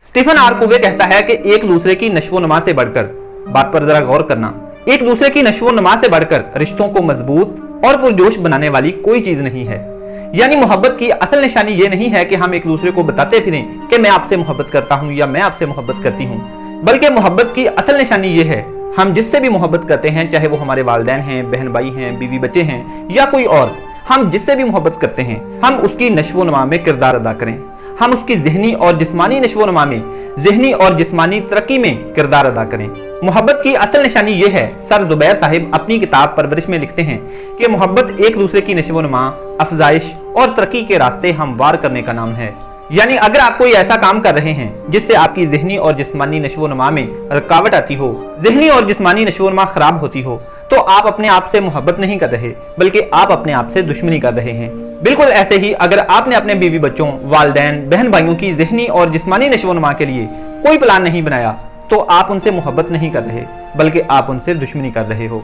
Stephen are कोवे कहता है कि एक दूसरे की नश्वो नमा से बढ़कर, बात पर जरा गौर करना, एक दूसरे की नश्वो नमा से बढ़कर रिश्तों को मजबूत और पुरजोश बनाने वाली कोई चीज नहीं है। यानी मोहब्बत की असल निशानी ये नहीं है कि हम एक दूसरे को बताते फिरें कि मैं आपसे मोहब्बत करता हूं या मैं आपसे मोहब्बत करती हूं, बल्कि मोहब्बत की असल निशानी ये है हम जिससे भी मोहब्बत करते हैं, चाहे वो हमारे वालिदैन हैं, बहन भाई हैं, बीवी बच्चे हैं या कोई और, हम जिससे भी मोहब्बत करते हैं हम उसकी नश्वो नमा में किरदार अदा करें, हम उसकी ज़हनी और जिस्मानी नश्वो नमा में, ज़हनी और जिस्मानी तरक्की में किरदार अदा करें। मोहब्बत की असल निशानी ये है। सर जुबैर साहिब अपनी किताब परवरिश में लिखते हैं कि मोहब्बत एक दूसरे की नश्वो नमा, अफजाइश और तरक्की के रास्ते हमवार करने का नाम है। यानी अगर आप कोई ऐसा काम कर रहे हैं जिससे आपकी ज़हनी और जिस्मानी नश्वो नमा में रुकावट आती हो, ज़हनी और जिस्मानी नश्वो नमा खराब होती हो, तो आप अपने आप से मोहब्बत नहीं कर रहे बल्कि आप अपने आप से दुश्मनी कर रहे हैं। बिल्कुल ऐसे ही अगर आपने अपने बीवी बच्चों, वालिदैन, बहन भाइयों की ज़हनी और जिस्मानी नश्वो नमा के लिए कोई प्लान नहीं बनाया तो आप उनसे मोहब्बत नहीं कर रहे बल्कि आप उनसे दुश्मनी कर रहे हो।